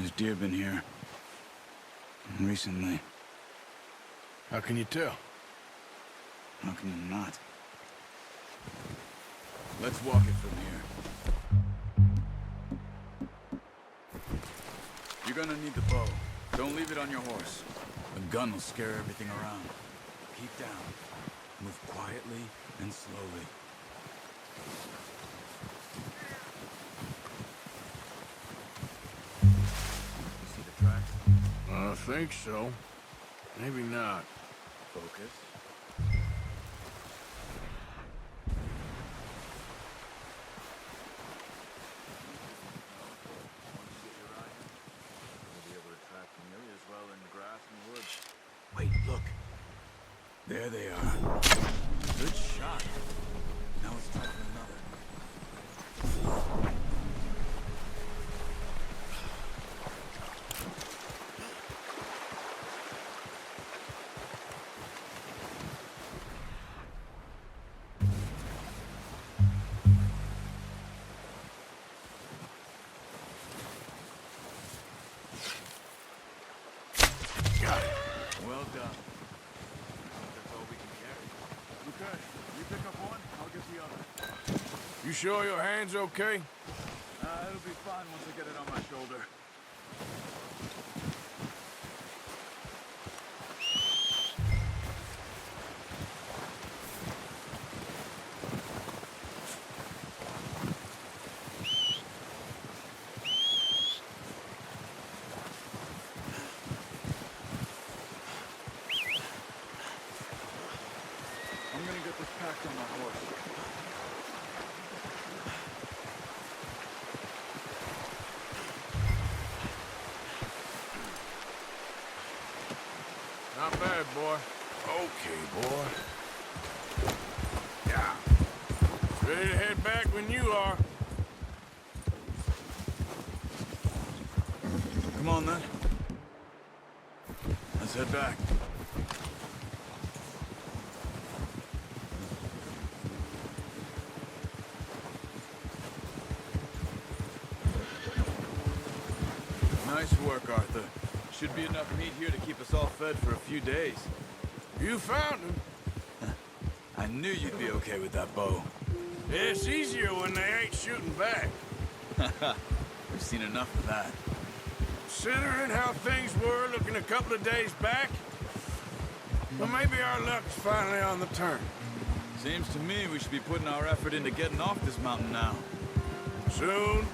There's deer been here. Recently. How can you tell? How can you not? Let's walk it from here. You're gonna need the bow. Don't leave it on your horse. The gun will scare everything around. Keep down. Move quietly and slowly. You see the tracks? I think so. Maybe not. Focus. Wait, look. There they are. Good shot. Now it's time for another. Got it. Well done. That's all we can carry. Okay, you pick up one, I'll get the other. You sure your hand's okay? It'll be fine once I get it on my shoulder. I'm gonna get this packed on my horse. Not bad, boy. Okay, boy. Yeah. Ready to head back when you are. Come on, then. Let's head back. Nice work, Arthur. Should be enough meat here to keep us all fed for a few days. You found him. I knew you'd be okay with that bow. It's easier when they ain't shooting back. We've seen enough of that. Considering how things were looking a couple of days back, well, maybe our luck's finally on the turn. Seems to me we should be putting our effort into getting off this mountain now. Soon.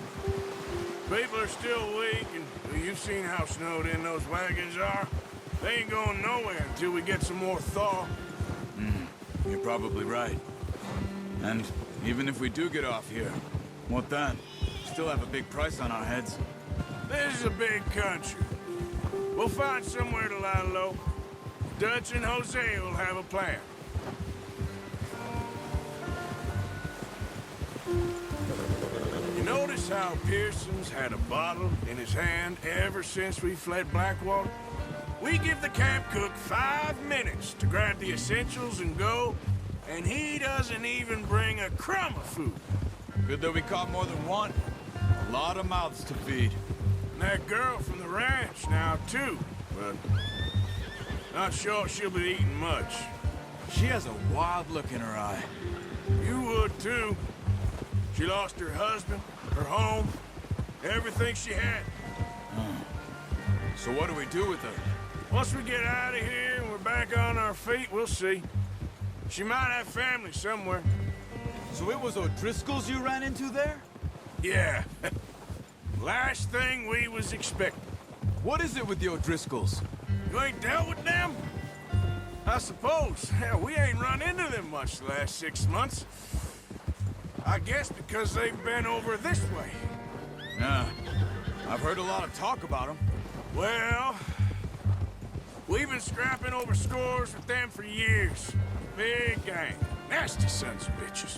People are still weak, and you've seen how snowed in those wagons are. They ain't going nowhere until we get some more thaw. You're probably right. And even if we do get off here, what then? Still have a big price on our heads. This is a big country. We'll find somewhere to lie low. Dutch and Jose will have a plan. You notice how Pearson's had a bottle in his hand ever since we fled Blackwater? We give the camp cook 5 minutes to grab the essentials and go, and he doesn't even bring a crumb of food. Good that we caught more than one. A lot of mouths to feed. And that girl from the ranch now, too, but not sure she'll be eating much. She has a wild look in her eye. You would, too. She lost her husband, her home, everything she had. So what do we do with her? Once we get out of here and we're back on our feet, we'll see. She might have family somewhere. So it was O'Driscoll's you ran into there? Yeah. Last thing we was expecting. What is it with the O'Driscolls? You ain't dealt with them? I suppose. Hell, we ain't run into them much the last 6 months. I guess because they've been over this way. Yeah. I've heard a lot of talk about them. Well, we've been scrapping over scores with them for years. Big gang. Nasty sons of bitches.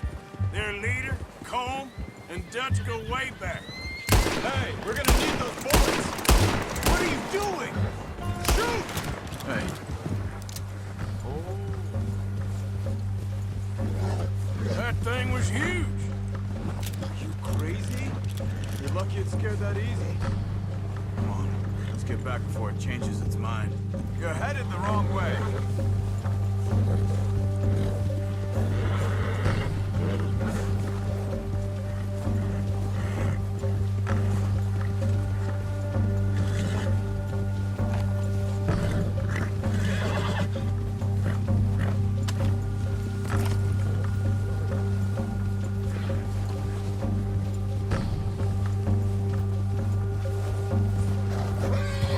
Their leader, Colm, and Dutch go way back. Hey, we're gonna need those bullets! What are you doing? Shoot! Hey. That thing was huge. You crazy? You're lucky it scared that easy. Come on, let's get back before it changes its mind. You're headed the wrong way.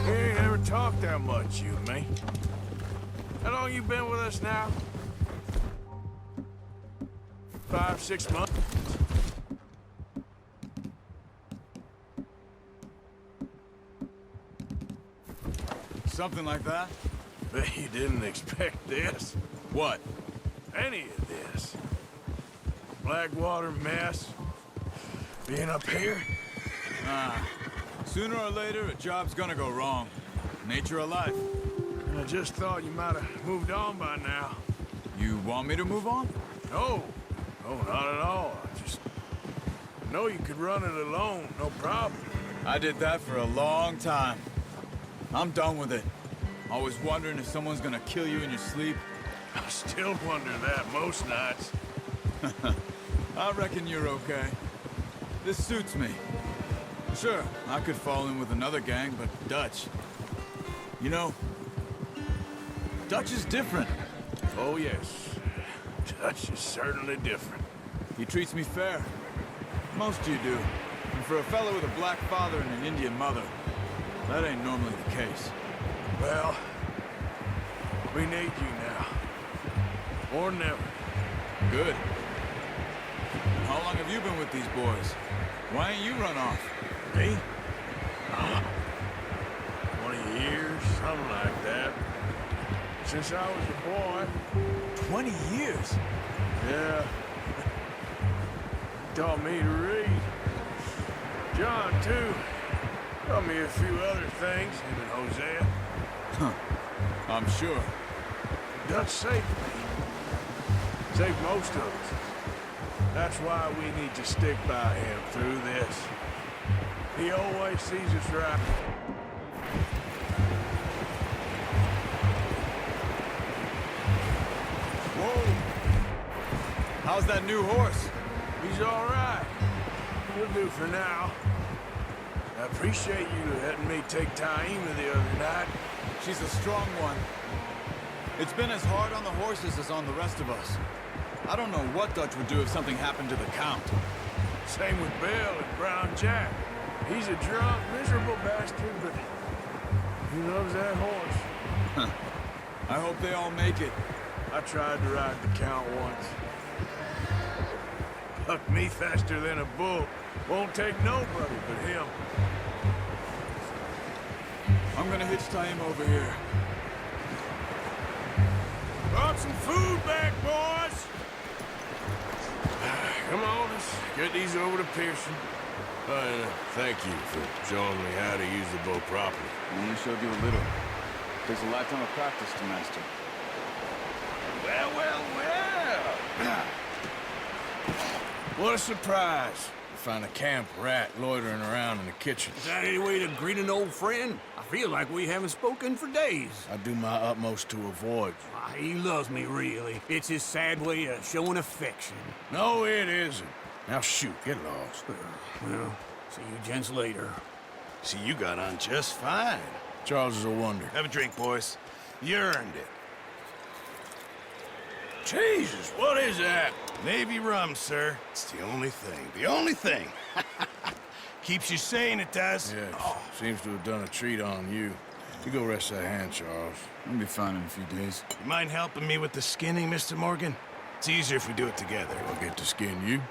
We ain't ever talked that much, you and me. How long you been with us now? 5, 6 months? Something like that? Bet you didn't expect this. What? Any of this. Blackwater mess. Being up here? Sooner or later, a job's gonna go wrong. Nature of life. I just thought you might have moved on by now. You want me to move on? No. No, not at all. I just know you could run it alone, no problem. I did that for a long time. I'm done with it. Always wondering if someone's gonna kill you in your sleep. I still wonder that most nights. I reckon you're okay. This suits me. Sure, I could fall in with another gang, but Dutch... You know, Dutch is different. Oh, yes. Dutch is certainly different. He treats me fair. Most of you do. And for a fellow with a black father and an Indian mother, that ain't normally the case. Well, we need you now. Or never. Good. How long have you been with these boys? Why ain't you run off? Me? 20 years, something like that. Since I was a boy. 20 years? Yeah. Taught me to read. John, too. Taught me a few other things, him and Hosea. I'm sure. Dutch saved me. Saved most of us. That's why we need to stick by him through this. He always sees us right. Whoa! How's that new horse? He's all right. He'll do for now. I appreciate you letting me take Taima the other night. She's a strong one. It's been as hard on the horses as on the rest of us. I don't know what Dutch would do if something happened to the Count. Same with Bill and Brown Jack. He's a drunk, miserable bastard, but he loves that horse. I hope they all make it. I tried to ride the Count once. Bucked me faster than a bull. Won't take nobody but him. I'm gonna hitch Taima over here. Brought some food back, boys! Come on, let's get these over to Pearson. Thank you for showing me how to use the bow properly. I only showed you a little. Takes a lifetime of practice to master. Well, well, well! What a surprise. To find a camp rat loitering around in the kitchen. Is that any way to greet an old friend? I feel like we haven't spoken for days. I do my utmost to avoid you. Ah, he loves me, really. It's his sad way of showing affection. No, it isn't. Now shoot, get lost. Well, see you gents later. See, you got on just fine. Charles is a wonder. Have a drink, boys. You earned it. Jesus, what is that? Navy rum, sir. It's the only thing. The only thing. Keeps you sane, it does. Yes, seems to have done a treat on you. You go rest that hand, Charles. I'll be fine in a few days. You mind helping me with the skinning, Mr. Morgan? It's easier if we do it together. I'll get to skin you.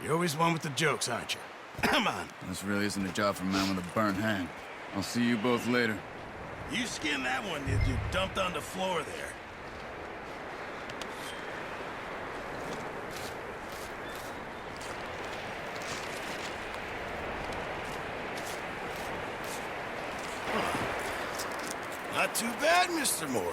You're always one with the jokes, aren't you? Come on. This really isn't a job for a man with a burnt hand. I'll see you both later. You skinned that one you dumped on the floor there. Not too bad, Mr. Morgan.